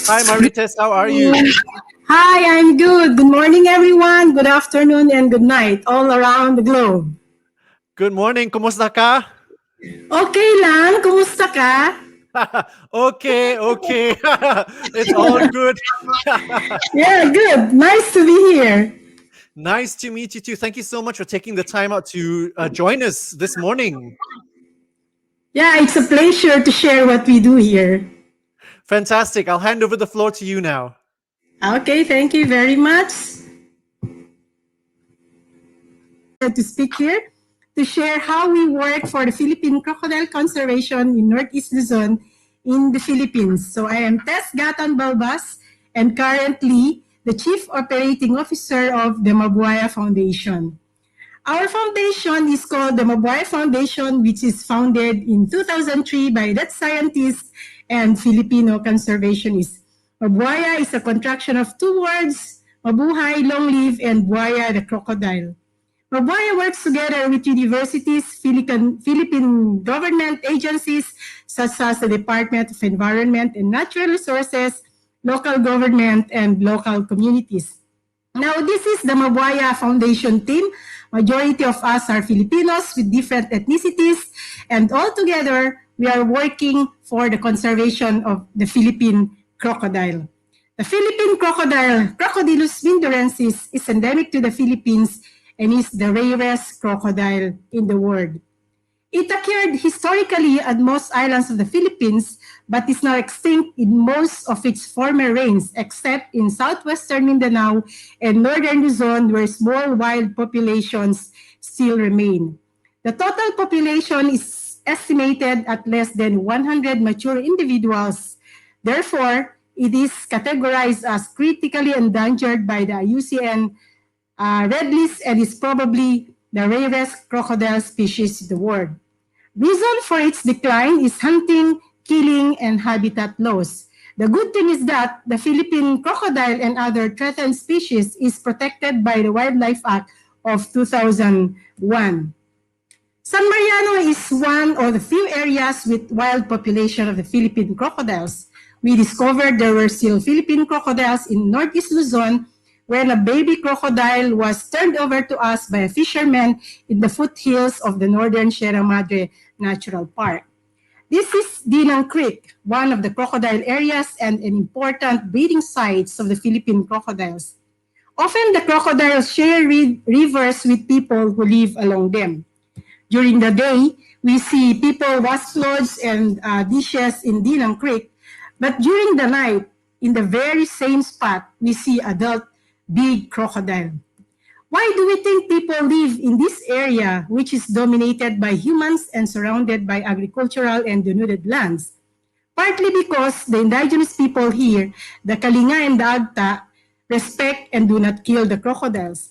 Hi, Marites. How are you? Hi, I'm good. Good morning, everyone. Good afternoon and good night all around the globe. Good morning. Kumusta ka? Okay lang, kumusta ka? Okay. It's all good. Yeah, good. Nice to be here. Nice to meet you too. Thank you so much for taking the time out to join us this morning. Yeah, it's a pleasure to share what we do here. Fantastic. I'll hand over the floor to you now. Okay, thank you very much. To speak here to share how we work for the Philippine crocodile conservation in NorthEast Luzon in the Philippines. So I am Tess Gatan-Balbas and currently the Chief Operating Officer of the Mabuwaya Foundation. Our foundation is called the Mabuwaya Foundation, which is founded in 2003 by Dutch scientists and Filipino conservationists. Mabuwaya is a contraction of two words, Mabuhay, long live, and Buwaya, the crocodile. Mabuwaya works together with universities, Philippine government agencies, such as the Department of Environment and Natural Resources, local government, and local communities. Now, this is the Mabuwaya Foundation team. Majority of us are Filipinos with different ethnicities, and all together, we are working for the conservation of the Philippine crocodile. The Philippine crocodile, Crocodylus mindorensis, is endemic to the Philippines and is the rarest crocodile in the world. It occurred historically at most islands of the Philippines, but is now extinct in most of its former reigns, except in southwestern Mindanao and northern Luzon, where small wild populations still remain. The total population is estimated at less than 100 mature individuals. Therefore, it is categorized as critically endangered by the IUCN red list and is probably the rarest crocodile species in the world. Reason for its decline is hunting, killing, and habitat loss. The good thing is that the Philippine crocodile and other threatened species is protected by the Wildlife Act of 2001. San Mariano is one of the few areas with wild population of the Philippine crocodiles. We discovered there were still Philippine crocodiles in Northeast Luzon when a baby crocodile was turned over to us by a fisherman in the foothills of the northern Sierra Madre Natural Park. This is Dinang Creek, one of the crocodile areas and an important breeding sites of the Philippine crocodiles. Often the crocodiles share rivers with people who live along them. During the day, we see people wash clothes and dishes in Dinang Creek, but during the night, in the very same spot, we see adult big crocodile. Why do we think people live in this area, which is dominated by humans and surrounded by agricultural and denuded lands? Partly because the indigenous people here, the Kalinga and the Agta, respect and do not kill the crocodiles.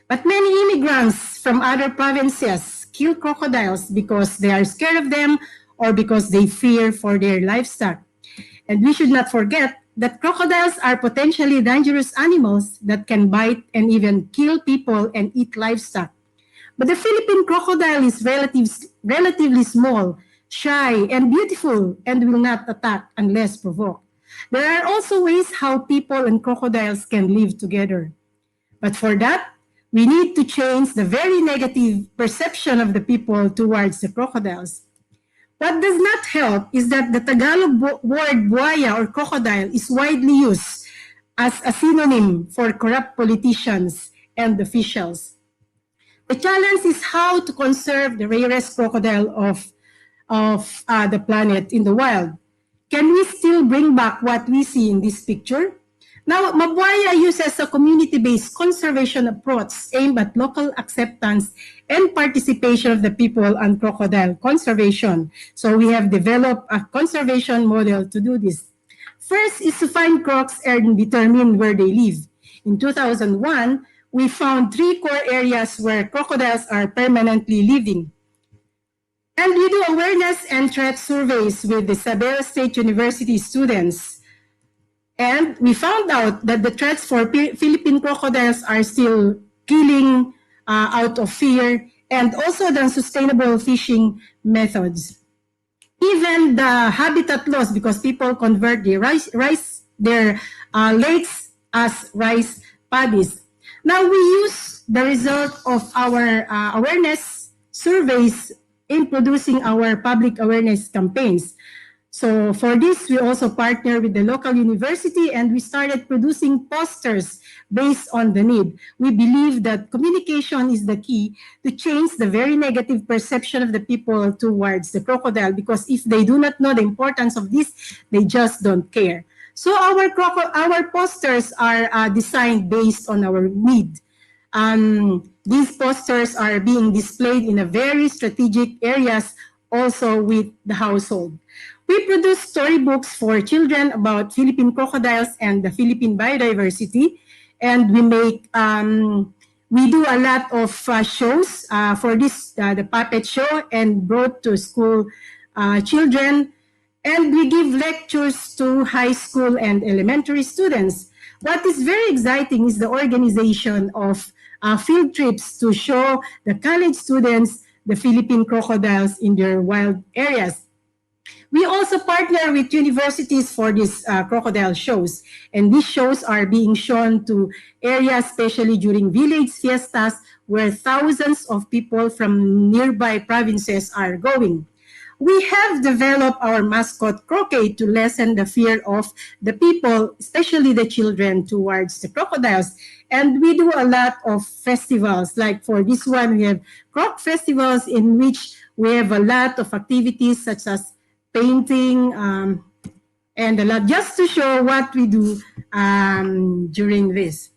But many immigrants from other provinces kill crocodiles because they are scared of them or because they fear for their livestock. And we should not forget that crocodiles are potentially dangerous animals that can bite and even kill people and eat livestock. But the Philippine crocodile is relatively small, shy, and beautiful and will not attack unless provoked. There are also ways how people and crocodiles can live together. But for that, we need to change the very negative perception of the people towards the crocodiles. What does not help is that the Tagalog word buaya or crocodile is widely used as a synonym for corrupt politicians and officials. The challenge is how to conserve the rarest crocodile of the planet in the wild. Can we still bring back what we see in this picture? Now, Mabuwaya uses a community-based conservation approach aimed at local acceptance and participation of the people on crocodile conservation. So we have developed a conservation model to do this. First is to find crocs and determine where they live. In 2001, we found 3 core areas where crocodiles are permanently living. And we do awareness and threat surveys with the Isabela State University students. And we found out that the threats for Philippine crocodiles are still killing out of fear and also the unsustainable fishing methods. Even the habitat loss, because people convert the rice their lakes as rice paddies. Now we use the result of our awareness surveys in producing our public awareness campaigns. So for this, we also partner with the local university and we started producing posters based on the need. We believe that communication is the key to change the very negative perception of the people towards the crocodile, because if they do not know the importance of this, they just don't care. So our posters are designed based on our need. These posters are being displayed in a very strategic areas also with the household. We produce storybooks for children about Philippine crocodiles and the Philippine biodiversity, and we do a lot of shows for this, the puppet show, and brought to school children, and we give lectures to high school and elementary students. What is very exciting is the organization of field trips to show the college students the Philippine crocodiles in their wild areas. We also partner with universities for these crocodile shows, and these shows are being shown to areas, especially during village fiestas, where thousands of people from nearby provinces are going. We have developed our mascot Croquet to lessen the fear of the people, especially the children, towards the crocodiles. And we do a lot of festivals. Like for this one, we have croc festivals in which we have a lot of activities such as painting, and a lot, just to show what we do during this.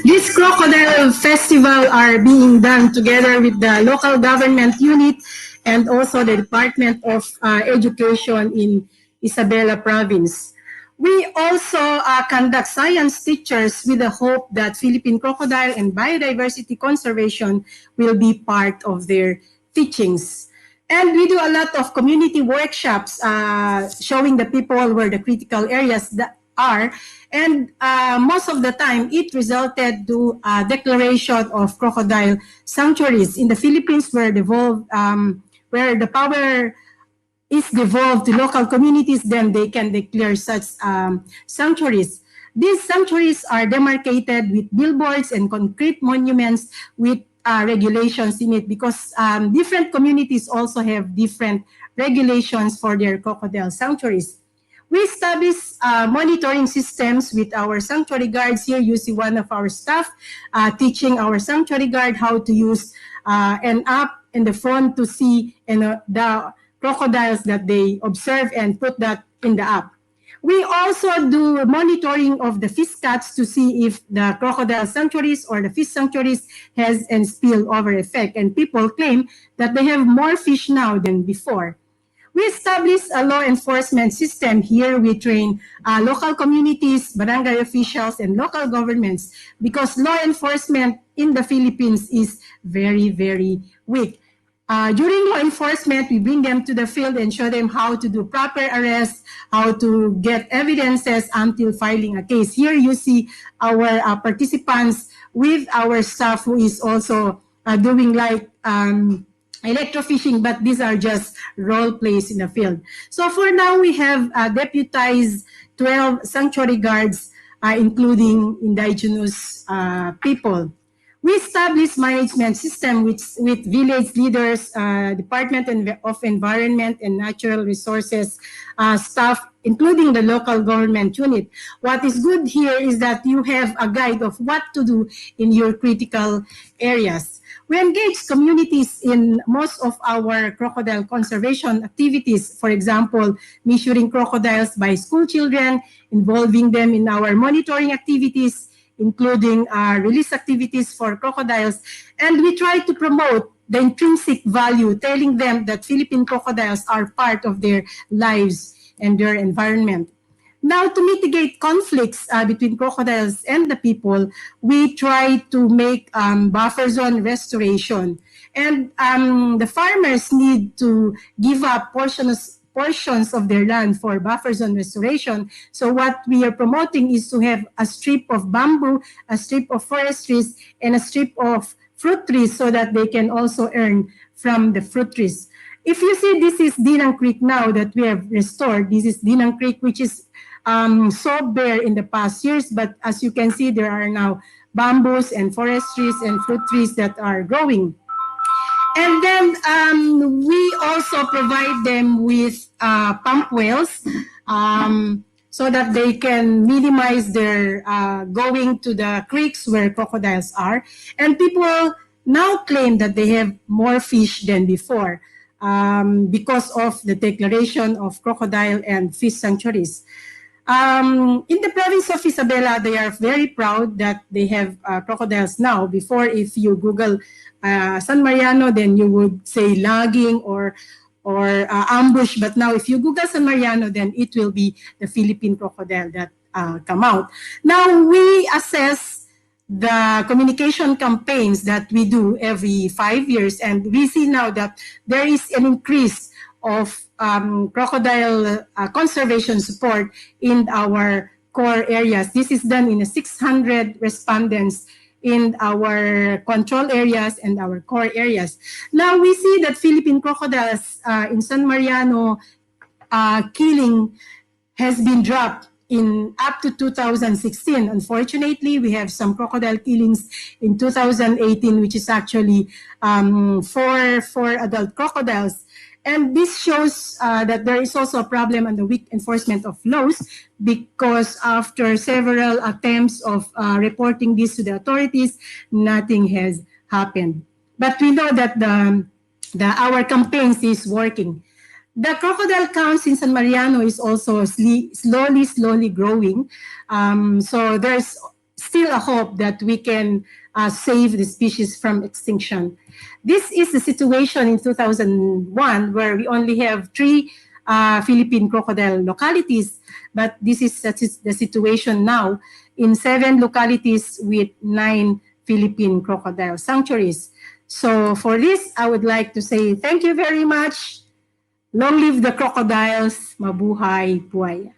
This crocodile festival are being done together with the local government unit and also the Department of Education in Isabela province. We also conduct science teachers with the hope that Philippine crocodile and biodiversity conservation will be part of their teachings. And we do a lot of community workshops showing the people where the critical areas that are, and most of the time it resulted to a declaration of crocodile sanctuaries in the Philippines, where the power is devolved to local communities. Then they can declare such sanctuaries. These sanctuaries are demarcated with billboards and concrete monuments with regulations in it, because different communities also have different regulations for their crocodile sanctuaries. We establish monitoring systems with our sanctuary guards. Here you see one of our staff teaching our sanctuary guard how to use an app in the phone to see the crocodiles that they observe and put that in the app. We also do monitoring of the fish catch to see if the crocodile sanctuaries or the fish sanctuaries has a spillover effect. And people claim that they have more fish now than before. We established a law enforcement system. Here we train local communities, barangay officials, and local governments, because law enforcement in the Philippines is very, very weak. During law enforcement, we bring them to the field and show them how to do proper arrest, how to get evidences until filing a case. Here you see our participants with our staff who is also doing like electrofishing, but these are just role plays in the field. So for now, we have deputized 12 sanctuary guards, including indigenous people. We established management system with village leaders, Department of Environment and Natural Resources staff including the local government unit. What is good here is that you have a guide of what to do in your critical areas. We engage communities in most of our crocodile conservation activities. For example, measuring crocodiles by school children, involving them in our monitoring activities, including release activities for crocodiles. And we try to promote the intrinsic value, telling them that Philippine crocodiles are part of their lives and their environment. Now, to mitigate conflicts between crocodiles and the people, we try to make buffer zone restoration. And the farmers need to give up portions of their land for buffer zone restoration. So what we are promoting is to have a strip of bamboo, a strip of forest trees, and a strip of fruit trees so that they can also earn from the fruit trees. If you see, this is Dinang Creek now that we have restored. This is Dinang Creek, which is so bare in the past years, but as you can see, there are now bamboos and forest trees and fruit trees that are growing. And then we also provide them with pump wells so that they can minimize their going to the creeks where crocodiles are. And people now claim that they have more fish than before because of the declaration of crocodile and fish sanctuaries. In the province of Isabela, they are very proud that they have crocodiles now. Before, if you Google San Mariano, then you would say logging or ambush. But now, if you Google San Mariano, then it will be the Philippine crocodile that come out. Now, we assess the communication campaigns that we do every 5 years, and we see now that there is an increase of crocodile conservation support in our core areas. This is done in 600 respondents in our control areas and our core areas. Now we see that Philippine crocodiles in San Mariano killing has been dropped in up to 2016. Unfortunately, we have some crocodile killings in 2018, which is actually four adult crocodiles. And this shows that there is also a problem on the weak enforcement of laws, because after several attempts of reporting this to the authorities, nothing has happened. But we know that our campaigns is working. The crocodile counts in San Mariano is also slowly growing. So there's still a hope that we can save the species from extinction. This is the situation in 2001, where we only have 3 Philippine crocodile localities, but this is the situation now in 7 localities with 9 Philippine crocodile sanctuaries. So for this, I would like to say thank you very much. Long live the crocodiles. Mabuhay buaya.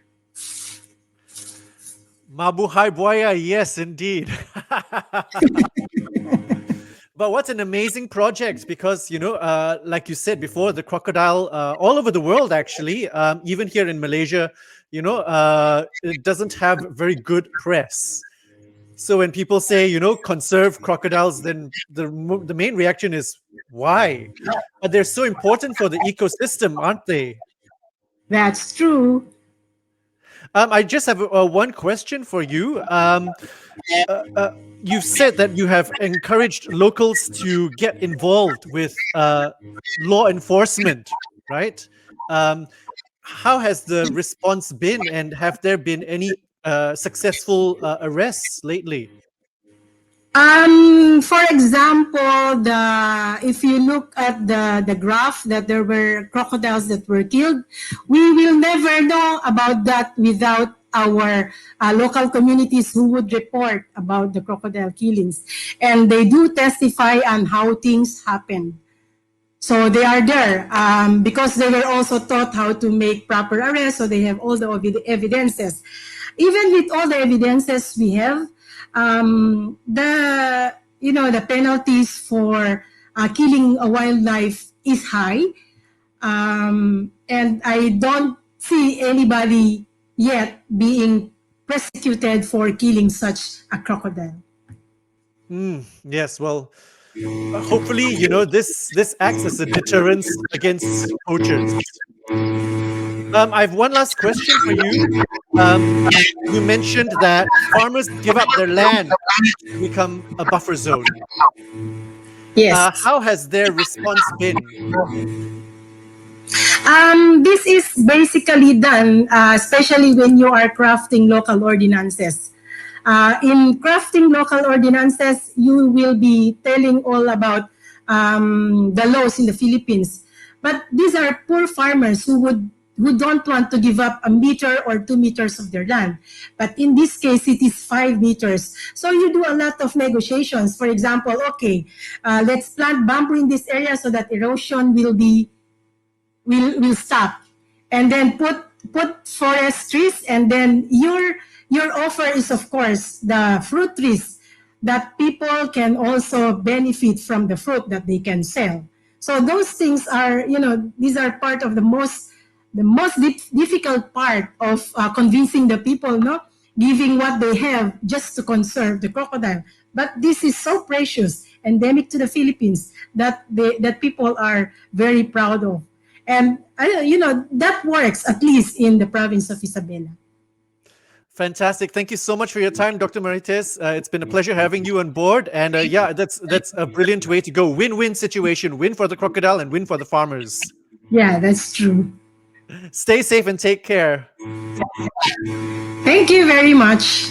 Mabuhay buaya, yes, indeed. But what an amazing project, because, like you said before, the crocodile all over the world, actually, even here in Malaysia, it doesn't have very good press. So when people say, conserve crocodiles, then the main reaction is, why? But they're so important for the ecosystem, aren't they? That's true. I just have one question for you. You've said that you have encouraged locals to get involved with law enforcement, right? How has the response been, and have there been any successful arrests lately? For example, if you look at the graph that there were crocodiles that were killed, we will never know about that without our local communities who would report about the crocodile killings. And they do testify on how things happen. So they are there because they were also taught how to make proper arrests, so they have all the evidences. Even with all the evidences we have, the penalties for killing a wildlife is high, and I don't see anybody yet being prosecuted for killing such a crocodile. Yes, well, hopefully, this acts as a deterrence against poachers. I have one last question for you. You mentioned that farmers give up their land to become a buffer zone. Yes. How has their response been? This is basically done, especially when you are crafting local ordinances. In crafting local ordinances, you will be telling all about the laws in the Philippines. But these are poor farmers who don't want to give up a meter or 2 meters of their land. But in this case, it is 5 meters. So you do a lot of negotiations. For example, okay, let's plant bamboo in this area so that erosion will stop, and then put forest trees, and then your offer is of course the fruit trees that people can also benefit from the fruit that they can sell. So those things are, these are part of the most difficult part of convincing the people, no, giving what they have just to conserve the crocodile. But this is so precious, endemic to the Philippines, that people are very proud of. And that works at least in the province of Isabela. Fantastic. Thank you so much for your time, Dr. Marites. It's been a pleasure having you on board. And yeah, that's a brilliant way to go. Win-win situation. Win for the crocodile and win for the farmers. Yeah, that's true. Stay safe and take care. Thank you very much.